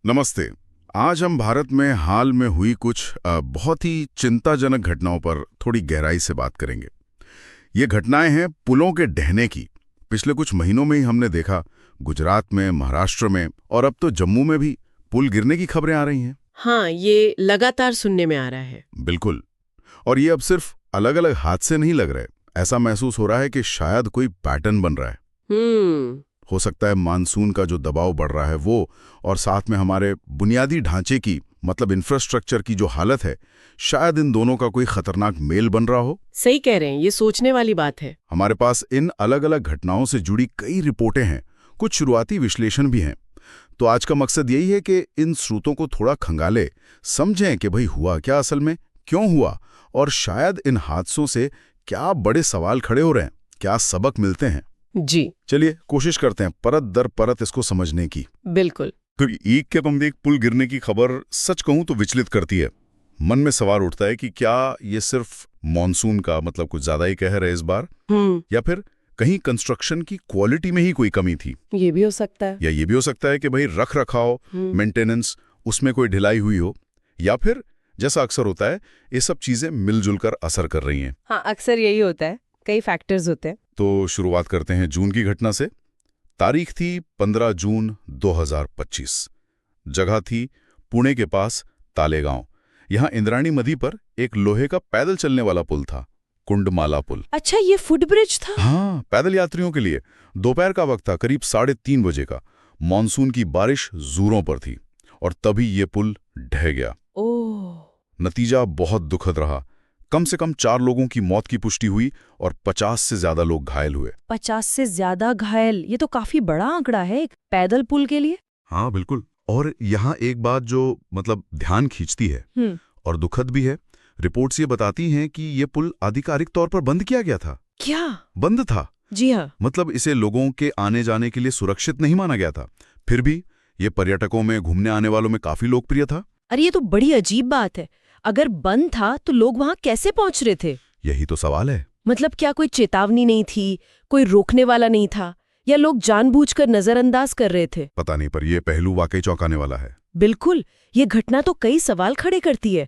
नमस्ते। आज हम भारत में हाल में हुई कुछ बहुत ही चिंताजनक घटनाओं पर थोड़ी गहराई से बात करेंगे। ये घटनाएं हैं पुलों के ढहने की। पिछले कुछ महीनों में ही हमने देखा गुजरात में, महाराष्ट्र में और अब तो जम्मू में भी पुल गिरने की खबरें आ रही हैं। हाँ, ये लगातार सुनने में आ रहा है। बिल्कुल। और ये अब सिर्फ अलग अलग हादसे नहीं लग रहे। ऐसा महसूस हो रहा है कि शायद कोई पैटर्न बन रहा है। हो सकता है मानसून का जो दबाव बढ़ रहा है वो, और साथ में हमारे बुनियादी ढांचे की मतलब इंफ्रास्ट्रक्चर की जो हालत है, शायद इन दोनों का कोई खतरनाक मेल बन रहा हो। सही कह रहे हैं, ये सोचने वाली बात है। हमारे पास इन अलग अलग घटनाओं से जुड़ी कई रिपोर्टें हैं, कुछ शुरुआती विश्लेषण भी हैं। तो आज का मकसद यही है कि इन स्रोतों को थोड़ा खंगाले, समझें कि भाई हुआ क्या असल में, क्यों हुआ, और शायद इन हादसों से क्या बड़े सवाल खड़े हो रहे हैं, क्या सबक मिलते हैं। जी चलिए कोशिश करते हैं परत दर परत इसको समझने की। बिल्कुल। तो एक के बाद एक पुल गिरने की खबर सच कहूं तो विचलित करती है। मन में सवाल उठता है कि क्या ये सिर्फ मॉनसून का मतलब कुछ ज्यादा ही कहर है इस बार, या फिर कहीं कंस्ट्रक्शन की क्वालिटी में ही कोई कमी थी। ये भी हो सकता है। या ये भी हो सकता है कि भाई रख रखाव, मेंटेनेंस, उसमें कोई ढिलाई हुई हो, या फिर जैसा अक्सर होता है ये सब चीजें मिलजुल कर असर कर रही हैं। हाँ, अक्सर यही होता है, कई फैक्टर्स होते हैं। तो शुरुआत करते हैं जून की घटना से। तारीख थी 15 जून 2025। जगह थी पुणे के पास तालेगांव। यहां इंद्राणी नदी पर एक लोहे का पैदल चलने वाला पुल था, कुंडमाला पुल। अच्छा, ये फुटब्रिज था? हाँ, पैदल यात्रियों के लिए। दोपहर का वक्त था, करीब 3:30 बजे का। मॉनसून की बारिश जोरों पर थी और तभी ये पुल ढह गया। ओह। नतीजा बहुत दुखद रहा। कम से कम 4 लोगों की मौत की पुष्टि हुई और 50 से ज्यादा लोग घायल हुए। 50 से ज्यादा घायल, ये तो काफी बड़ा आंकड़ा है एक पैदल पुल के लिए। हाँ बिल्कुल। और यहाँ एक बात जो मतलब ध्यान खींचती है और दुखद भी है, रिपोर्ट्स ये बताती हैं कि ये पुल आधिकारिक तौर पर बंद किया गया था। क्या? बंद था। जी हाँ। मतलब इसे लोगों के आने जाने के लिए सुरक्षित नहीं माना गया था। फिर भी ये पर्यटकों में, घूमने आने वालों में काफी लोकप्रिय था। अरे ये तो बड़ी अजीब बात है। अगर बंद था तो लोग वहां कैसे पहुंच रहे थे? यही तो सवाल है। मतलब क्या कोई चेतावनी नहीं थी, कोई रोकने वाला नहीं था, या लोग जानबूझकर नजरअंदाज कर रहे थे? पता नहीं, पर यह पहलू वाकई चौंकाने वाला है। बिल्कुल। ये घटना तो कई सवाल खड़े करती है।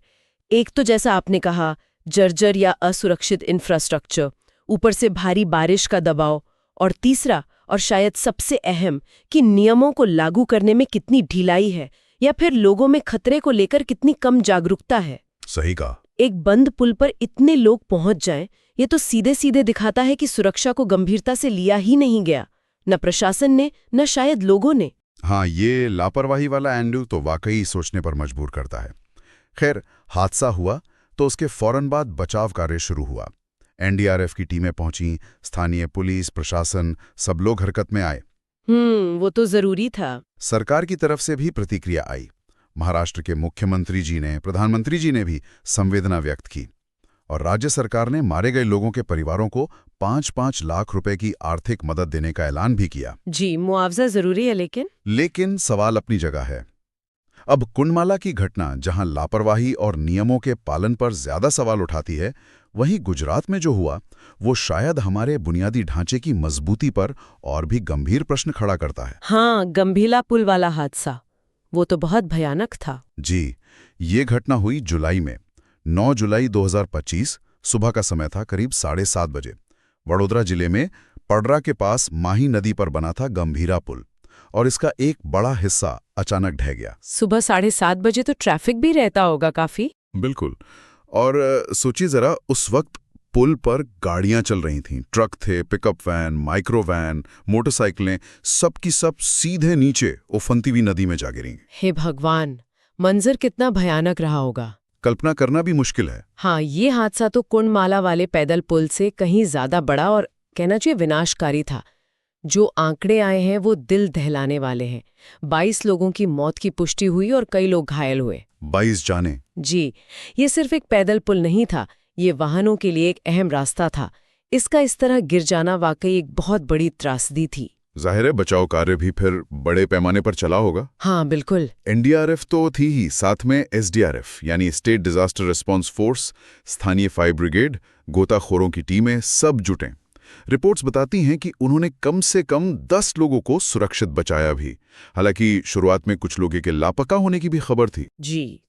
एक तो जैसा आपने कहा, जर्जर या असुरक्षित इंफ्रास्ट्रक्चर, ऊपर से भारी बारिश का दबाव, और तीसरा और शायद सबसे अहम कि नियमों को लागू करने में कितनी ढिलाई है, या फिर लोगों में खतरे को लेकर कितनी कम जागरूकता है। सही कहा। एक बंद पुल पर इतने लोग पहुंच जाएं, ये तो सीधे सीधे दिखाता है कि सुरक्षा को गंभीरता से लिया ही नहीं गया, न प्रशासन ने, न शायद लोगों ने। हाँ, ये लापरवाही वाला एंडू तो वाकई सोचने पर मजबूर करता है। खैर, हादसा हुआ तो उसके फौरन बाद बचाव कार्य शुरू हुआ। एनडीआरएफ की टीमें पहुंची, स्थानीय पुलिस, प्रशासन, सब लोग हरकत में आए। वो तो जरूरी था। सरकार की तरफ से भी प्रतिक्रिया आई। महाराष्ट्र के मुख्यमंत्री जी ने, प्रधानमंत्री जी ने भी संवेदना व्यक्त की, और राज्य सरकार ने मारे गए लोगों के परिवारों को 5-5 लाख रुपए की आर्थिक मदद देने का ऐलान भी किया। जी, मुआवजा जरूरी है, लेकिन सवाल अपनी जगह है। अब कुंडमाला की घटना जहां लापरवाही और नियमों के पालन पर ज्यादा सवाल उठाती है, वहीं गुजरात में जो हुआ वो शायद हमारे बुनियादी ढांचे की मजबूती पर और भी गंभीर प्रश्न खड़ा करता है। हाँ, गंभीरा पुल वाला हादसा, वो तो बहुत भयानक था। जी, ये घटना हुई जुलाई में। 9 जुलाई 2025 सुबह का समय था, करीब 7:30 बजे। वडोदरा जिले में पडरा के पास माही नदी पर बना था गंभीरा पुल, और इसका एक बड़ा हिस्सा अचानक ढह गया। सुबह 7:30 बजे तो ट्रैफिक भी रहता होगा काफी। बिल्कुल। और सोचिए जरा, उस वक्त पुल पर गाड़ियां चल रही थीं, ट्रक थे, पिकअप वैन, माइक्रो वैन, मोटरसाइकिलें, सब की सब सीधे नीचे उफनती हुई नदी में जा गिरी। हे भगवान, मंजर कितना भयानक रहा होगा, कल्पना करना भी मुश्किल है। हाँ, ये हादसा तो कुंडमाला वाले पैदल पुल से कहीं ज्यादा बड़ा और कहना चाहिए विनाशकारी था। जो आंकड़े आए हैं वो दिल दहलाने वाले हैं। 22 लोगों की मौत की पुष्टि हुई और कई लोग घायल हुए। 22 जाने। जी, ये सिर्फ एक पैदल पुल नहीं था, ये वाहनों के लिए एक अहम रास्ता था। इसका इस तरह गिर जाना वाकई एक बहुत बड़ी त्रासदी थी। जाहिर है बचाव कार्य भी फिर बड़े पैमाने पर चला होगा। हाँ बिल्कुल। एनडीआरएफ तो थी ही, साथ में एसडीआरएफ यानी स्टेट डिजास्टर रिस्पांस फोर्स, स्थानीय फायर ब्रिगेड, गोताखोरों की टीमें, सब जुटे। रिपोर्ट्स बताती हैं कि उन्होंने कम से कम 10 लोगों को सुरक्षित बचाया भी। हालांकि शुरुआत में कुछ लोगों के लापता होने की भी खबर थी। जी,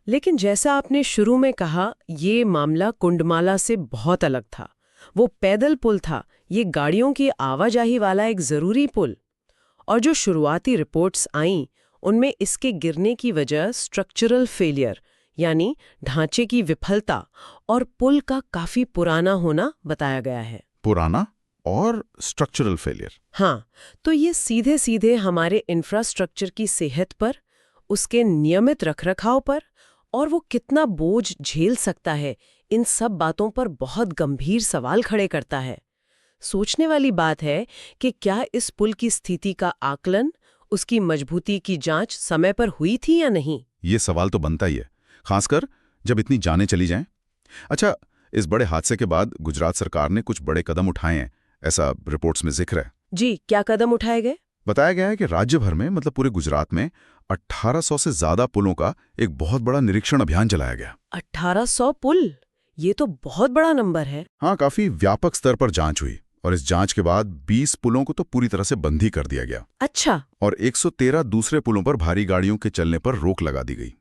लेकिन जैसा आपने शुरू में कहा, ये मामला कुंडमाला से बहुत अलग था। वो पैदल पुल था, ये गाड़ियों की आवाजाही वाला एक जरूरी पुल। और जो शुरुआती रिपोर्ट्स आईं, उनमें इसके गिरने की वजह स्ट्रक्चरल फेलियर यानी ढांचे की विफलता और पुल का काफी पुराना होना बताया गया है। पुराना और स्ट्रक्चरल फेलियर। हाँ, तो ये सीधे सीधे हमारे इंफ्रास्ट्रक्चर की सेहत पर, उसके नियमित रखरखाव पर और वो कितना बोझ झेल सकता है, इन सब बातों पर बहुत गंभीर सवाल खड़े करता है। सोचने वाली बात है कि क्या इस पुल की स्थिति का आकलन, उसकी मजबूती की जांच समय पर हुई थी या नहीं? ये सवाल तो बनता ही है, खासकर जब इतनी जानें चली जाएं। अच्छा, इस बड़े हादसे के बाद गुजरात सरकार ने कुछ बड़े कदम उठाए हैं, ऐसा रिपोर्ट्स में जिक्र है। जी, क्या कदम उठाए गए? बताया गया है कि राज्य भर में, मतलब पूरे गुजरात में 1800 से ज्यादा पुलों का एक बहुत बड़ा निरीक्षण अभियान चलाया गया। 1800 पुल? ये तो बहुत बड़ा नंबर है। हाँ, काफी व्यापक स्तर पर जांच हुई और इस जांच के बाद 20 पुलों को तो पूरी तरह से बंद ही कर दिया गया। अच्छा। और 113 दूसरे पुलों पर भारी गाड़ियों के चलने पर रोक लगा दी गई।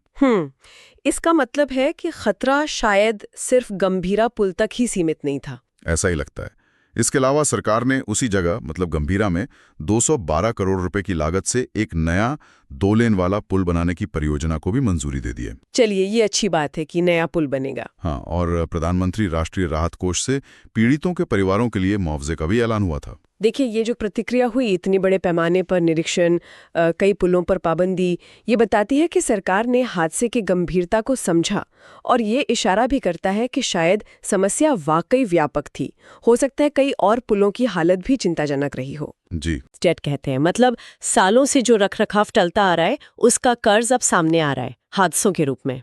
इसका मतलब है कि खतरा शायद सिर्फ गंभीरा पुल तक ही सीमित नहीं था। ऐसा ही लगता है। इसके अलावा सरकार ने उसी जगह, मतलब गंभीरा में 212 करोड़ रुपए की लागत से एक नया 2 लेन वाला पुल बनाने की परियोजना को भी मंजूरी दे दी है। चलिए, ये अच्छी बात है कि नया पुल बनेगा। हाँ, और प्रधानमंत्री राष्ट्रीय राहत कोष से पीड़ितों के परिवारों के लिए मुआवजे का भी ऐलान हुआ था। देखिए, ये जो प्रतिक्रिया हुई, इतनी बड़े पैमाने पर निरीक्षण, कई पुलों पर पाबंदी, ये बताती है कि सरकार ने हादसे की गंभीरता को समझा और ये इशारा भी करता है कि शायद समस्या वाकई व्यापक थी। हो सकता है कई और पुलों की हालत भी चिंताजनक रही हो। जी, स्टेट कहते हैं, मतलब सालों से जो रखरखाव टलता आ रहा है, उसका कर्ज अब सामने आ रहा है हादसों के रूप में।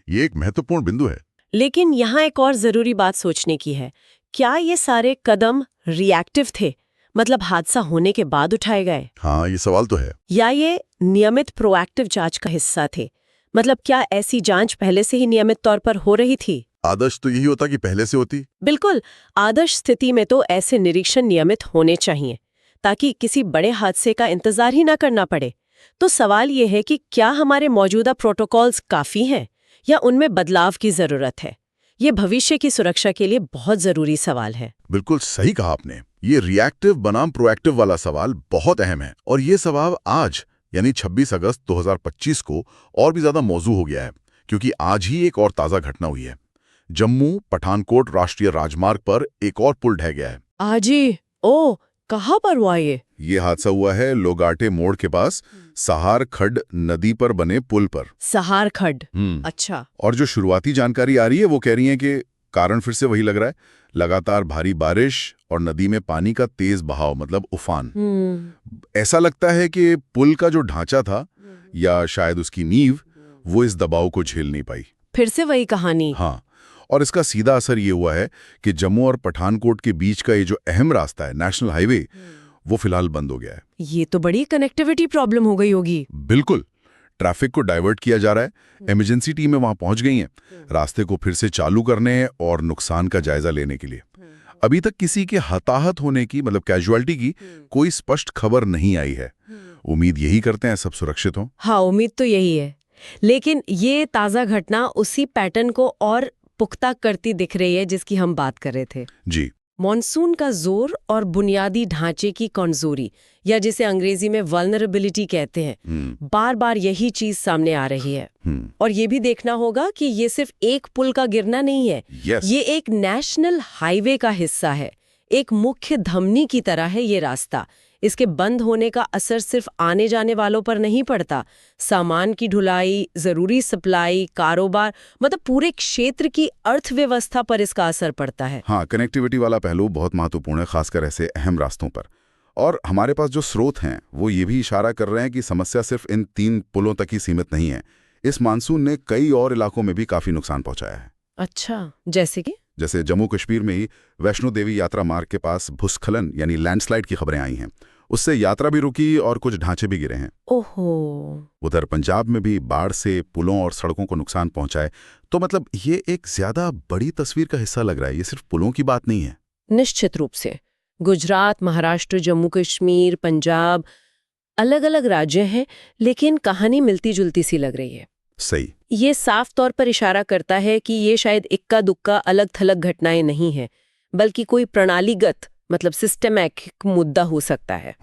ये एक महत्वपूर्ण बिंदु है। लेकिन यहाँ एक और जरूरी बात सोचने की है। क्या ये सारे कदम रिएक्टिव थे, मतलब हादसा होने के बाद उठाए गए? हाँ, ये सवाल तो है। या ये नियमित प्रोएक्टिव जांच का हिस्सा थे? मतलब क्या ऐसी जांच पहले से ही नियमित तौर पर हो रही थी? आदर्श तो यही होता कि पहले से होती। बिल्कुल, आदर्श स्थिति में तो ऐसे निरीक्षण नियमित होने चाहिए ताकि किसी बड़े हादसे का इंतजार ही ना करना पड़े। तो सवाल ये है कि क्या हमारे मौजूदा प्रोटोकॉल्स काफी हैं या उनमें बदलाव की जरूरत है? ये भविष्य की सुरक्षा के लिए बहुत जरूरी सवाल है। बिल्कुल सही कहा आपने। ये रिएक्टिव बनाम प्रोएक्टिव वाला सवाल बहुत अहम है और ये सवाल आज यानी 26 अगस्त 2025 को और भी ज्यादा मौजू हो गया है, क्योंकि आज ही एक और ताजा घटना हुई है। जम्मू पठानकोट राष्ट्रीय राजमार्ग पर एक और पुल ढह गया है। आज ही? ओह, कहाँ पर हुआ ये? ये हादसा हुआ है लोगाटे मोड़ के पास सहार खड्ड नदी पर बने पुल पर। सहार खड्ड? अच्छा। और जो शुरुआती जानकारी आ रही है वो कह रही है कि कारण फिर से वही लग रहा है, लगातार भारी बारिश और नदी में पानी का तेज बहाव, मतलब उफान। ऐसा लगता है कि पुल का जो ढांचा था या शायद उसकी नींव, वो इस दबाव को झेल नहीं पाई। फिर से वही कहानी। हाँ, और इसका सीधा असर ये हुआ है कि जम्मू और पठानकोट के बीच का ये जो अहम रास्ता है, नेशनल हाईवे, वो फिलहाल बंद हो गया है। ये तो बड़ी कनेक्टिविटी प्रॉब्लम हो गई होगी। बिल्कुल, ट्रैफिक को डाइवर्ट किया जा रहा है, इमरजेंसी टीमें वहां पहुंच गई हैं रास्ते को फिर से चालू करने और नुकसान का जायजा लेने के लिए। अभी तक किसी के हताहत होने की, मतलब कैजुअलिटी की, कोई स्पष्ट खबर नहीं आई है। उम्मीद यही करते हैं सब सुरक्षित हों। हाँ, उम्मीद तो यही है। लेकिन ये ताज़ा घटना उसी पैटर्न को और पुख्ता करती दिख रही है जिसकी हम बात कर रहे थे। जी, मॉनसून का जोर और बुनियादी ढांचे की कमजोरी, या जिसे अंग्रेजी में वल्नरेबिलिटी कहते हैं, बार बार यही चीज सामने आ रही है। और ये भी देखना होगा कि ये सिर्फ एक पुल का गिरना नहीं है। ये एक नेशनल हाईवे का हिस्सा है, एक मुख्य धमनी की तरह है ये रास्ता। इसके बंद होने का असर सिर्फ आने जाने वालों पर नहीं पड़ता, सामान की ढुलाई, जरूरी सप्लाई, कारोबार, मतलब पूरे क्षेत्र की अर्थव्यवस्था पर इसका असर पड़ता है। हाँ, कनेक्टिविटी वाला पहलू बहुत महत्वपूर्ण है, खासकर ऐसे अहम रास्तों पर। और हमारे पास जो स्रोत हैं वो ये भी इशारा कर रहे हैं कि समस्या सिर्फ इन 3 पुलों तक ही सीमित नहीं है। इस मानसून ने कई और इलाकों में भी काफी नुकसान पहुंचाया है। अच्छा, जैसे कि? जैसे जम्मू कश्मीर में ही वैष्णो देवी यात्रा मार्ग के पास भूस्खलन यानी लैंडस्लाइड की खबरें आई हैं। उससे यात्रा भी रुकी और कुछ ढांचे भी गिरे हैं। ओहो। उधर पंजाब में भी बाढ़ से पुलों और सड़कों को नुकसान पहुंचाए। तो मतलब ये एक ज्यादा बड़ी तस्वीर का हिस्सा लग रहा है, ये सिर्फ पुलों की बात नहीं है। निश्चित रूप से। गुजरात, महाराष्ट्र, जम्मू कश्मीर, पंजाब, अलग अलग राज्य हैं, लेकिन कहानी मिलती जुलती सी लग रही है। सही। ये साफ तौर पर इशारा करता है कि ये शायद इक्का दुक्का अलग थलग घटनाएं नहीं हैं, बल्कि कोई प्रणालीगत मतलब सिस्टमैटिक मुद्दा हो सकता है।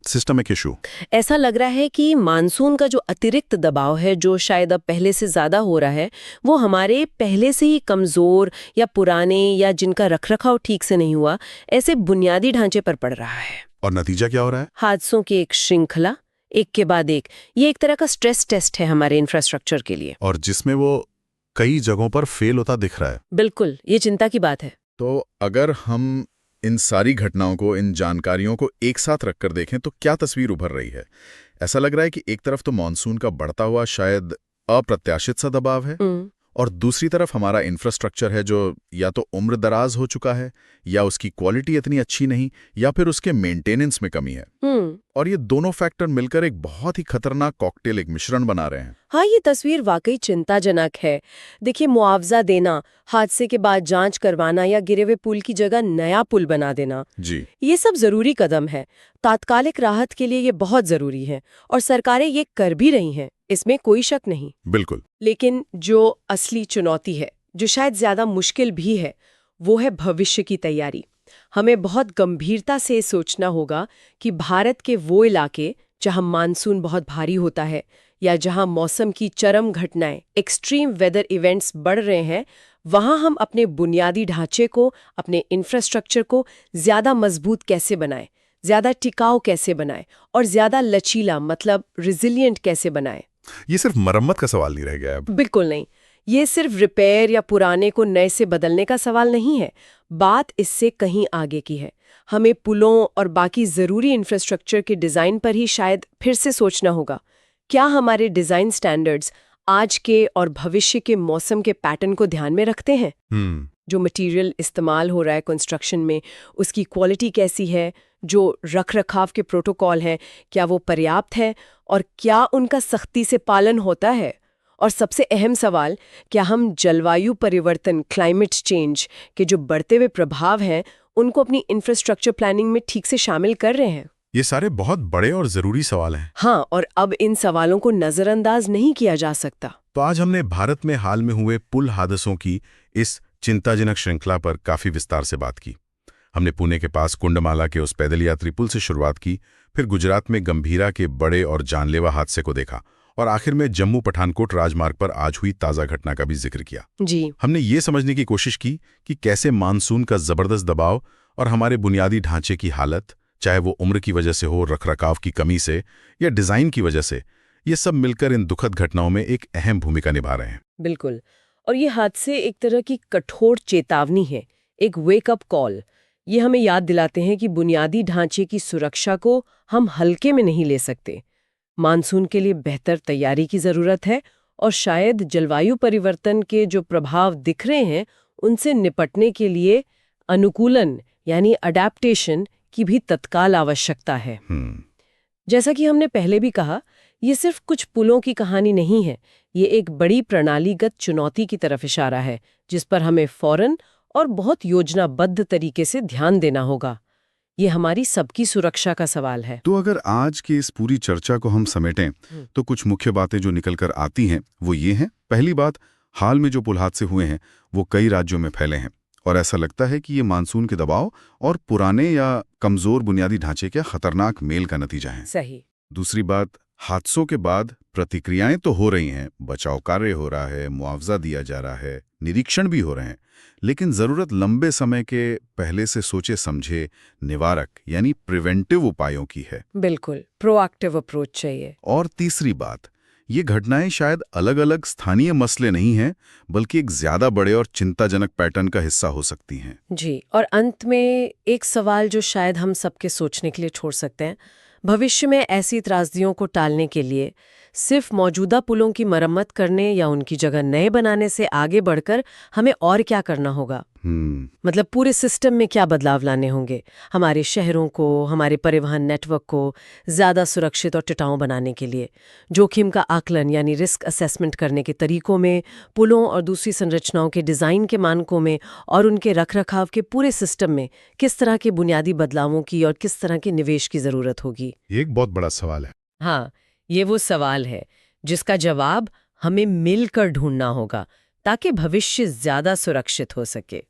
Systemic issue. ऐसा लग रहा है कि मानसून का जो अतिरिक्त दबाव है, जो शायद अब पहले से ज्यादा हो रहा है, वो हमारे पहले से ही कमजोर या पुराने या जिनका रखरखाव ठीक से नहीं हुआ, ऐसे बुनियादी ढांचे पर पड़ रहा है। और नतीजा क्या हो रहा है? हादसों की एक श्रृंखला, एक के बाद एक। ये एक तरह का स्ट्रेस टेस्ट है हमारे इंफ्रास्ट्रक्चर के लिए, और जिसमें वो कई जगहों पर फेल होता दिख रहा है। बिल्कुल, ये चिंता की बात है। तो अगर हम इन सारी घटनाओं को, इन जानकारियों को एक साथ रखकर देखें तो क्या तस्वीर उभर रही है? ऐसा लग रहा है कि एक तरफ तो मॉनसून का बढ़ता हुआ शायद अप्रत्याशित सा दबाव है, और दूसरी तरफ हमारा इंफ्रास्ट्रक्चर है जो या तो उम्र दराज हो चुका है, या उसकी क्वालिटी इतनी अच्छी नहीं, या फिर उसके मेंटेनेंस में कमी है। और ये दोनों फैक्टर मिलकर एक बहुत ही खतरनाक कॉकटेल, एक मिश्रण बना रहे हैं। हाँ, ये तस्वीर वाकई चिंताजनक है। देखिए, मुआवजा देना, हादसे के बाद जांच करवाना या गिरे हुए पुल की जगह नया पुल बना देना, जी, ये सब जरूरी कदम है। तात्कालिक राहत के लिए ये बहुत जरूरी है, और सरकारें ये कर भी रही हैं, इसमें कोई शक नहीं। बिल्कुल। लेकिन जो असली चुनौती है, जो शायद ज्यादा मुश्किल भी है, वो है भविष्य की तैयारी। हमें बहुत गंभीरता से सोचना होगा कि भारत के वो इलाके जहां मानसून बहुत भारी होता है, या जहां मौसम की चरम घटनाएं, एक्सट्रीम वेदर इवेंट्स बढ़ रहे हैं, वहां हम अपने बुनियादी ढांचे को, अपने इंफ्रास्ट्रक्चर को ज्यादा मजबूत कैसे बनाएं, ज्यादा टिकाऊ कैसे बनाएं, और ज्यादा लचीला मतलब रिजिलियंट कैसे बनाएं। ये सिर्फ मरम्मत का सवाल नहीं रह गया अब। बिल्कुल नहीं। ये सिर्फ रिपेयर या पुराने को नए से बदलने का सवाल नहीं है। बात इससे कहीं आगे की है। हमें पुलों और बाकी जरूरी इंफ्रास्ट्रक्चर के डिजाइन पर ही शायद फिर से सोचना होगा। क्या हमारे डिजाइन स्टैंडर्ड्स आज के और भविष्य के मौसम के पैटर्न को ध्यान में रखते हैं? जो मटेरियल इस्तेमाल हो रहा है कंस्ट्रक्शन में, उसकी क्वालिटी कैसी है? जो रखरखाव के प्रोटोकॉल हैं, क्या वो पर्याप्त है, और क्या उनका सख्ती से पालन होता है? और सबसे अहम सवाल, क्या हम जलवायु परिवर्तन, क्लाइमेट चेंज के जो बढ़ते हुए प्रभाव हैं, उनको अपनी इंफ्रास्ट्रक्चर प्लानिंग में ठीक से शामिल कर रहे हैं? ये सारे बहुत बड़े और जरूरी सवाल हैं। हाँ, और अब इन सवालों को नजरअंदाज नहीं किया जा सकता। तो आज हमने भारत में हाल में हुए पुल हादसों की इस चिंताजनक श्रृंखला पर काफी विस्तार से बात की। हमने पुणे के पास कुंडमाला के उस पैदल यात्री पुल से शुरुआत की, फिर गुजरात में गंभीरा के बड़े और जानलेवा हादसे को देखा, और आखिर में जम्मू पठानकोट राजमार्ग पर आज हुई ताज़ा घटना का भी जिक्र किया। जी, हमने ये समझने की कोशिश की कि कैसे मानसून का जबरदस्त दबाव और हमारे बुनियादी ढांचे की हालत, चाहे वो उम्र की वजह से हो, रखरखाव की कमी से, या डिजाइन की वजह से, ये सब मिलकर इन दुखद घटनाओं में एक अहम भूमिका निभा रहे हैं। बिल्कुल। और ये हादसे एक तरह की कठोर चेतावनी है, एक वेकअप कॉल। ये हमें याद दिलाते हैं कि बुनियादी ढांचे की सुरक्षा को हम हल्के में नहीं ले सकते। मानसून के लिए बेहतर तैयारी की जरूरत है, और शायद जलवायु परिवर्तन के जो प्रभाव दिख रहे हैं, उनसे निपटने के लिए अनुकूलन यानी अडैप्टेशन की भी तत्काल आवश्यकता है। जैसा कि हमने पहले भी कहा, ये सिर्फ कुछ पुलों की कहानी नहीं है, ये एक बड़ी प्रणालीगत चुनौती की तरफ इशारा है, जिस पर हमें फौरन और बहुत योजनाबद्ध तरीके से ध्यान देना होगा। ये हमारी सबकी सुरक्षा का सवाल है। तो अगर आज की इस पूरी चर्चा को हम समेटें तो कुछ मुख्य बातें जो निकलकर आती हैं वो ये हैं। पहली बात, हाल में जो पुल हादसे हुए हैं वो कई राज्यों में फैले हैं, और ऐसा लगता है कि ये मानसून के दबाव और पुराने या कमजोर बुनियादी ढांचे के खतरनाक मेल का नतीजा है। सही। दूसरी बात, हादसों के बाद प्रतिक्रियाएं तो हो रही हैं, बचाव कार्य हो रहा है, मुआवजा दिया जा रहा है, निरीक्षण भी हो रहे हैं, लेकिन जरूरत लंबे समय के पहले से सोचे समझे निवारक यानी प्रिवेंटिव उपायों की है। बिल्कुल, प्रोएक्टिव अप्रोच चाहिए। और तीसरी बात, ये घटनाएं शायद अलग अलग स्थानीय मसले नहीं हैं, बल्कि एक ज्यादा बड़े और चिंताजनक पैटर्न का हिस्सा हो सकती हैं। जी, और अंत में एक सवाल जो शायद हम सबके सोचने के लिए छोड़ सकते हैं, भविष्य में ऐसी त्रासदियों को टालने के लिए सिर्फ मौजूदा पुलों की मरम्मत करने या उनकी जगह नए बनाने से आगे बढ़कर हमें और क्या करना होगा? मतलब पूरे सिस्टम में क्या बदलाव लाने होंगे हमारे शहरों को, हमारे परिवहन नेटवर्क को ज़्यादा सुरक्षित और टिकाऊ बनाने के लिए? जोखिम का आकलन यानी रिस्क असेसमेंट करने के तरीकों में, पुलों और दूसरी संरचनाओं के डिज़ाइन के मानकों में और उनके रखरखाव के पूरे सिस्टम में किस तरह के बुनियादी बदलावों की और किस तरह के निवेश की ज़रूरत होगी? ये एक बहुत बड़ा सवाल है। हाँ, ये वो सवाल है जिसका जवाब हमें मिलकर ढूंढना होगा ताकि भविष्य ज़्यादा सुरक्षित हो सके।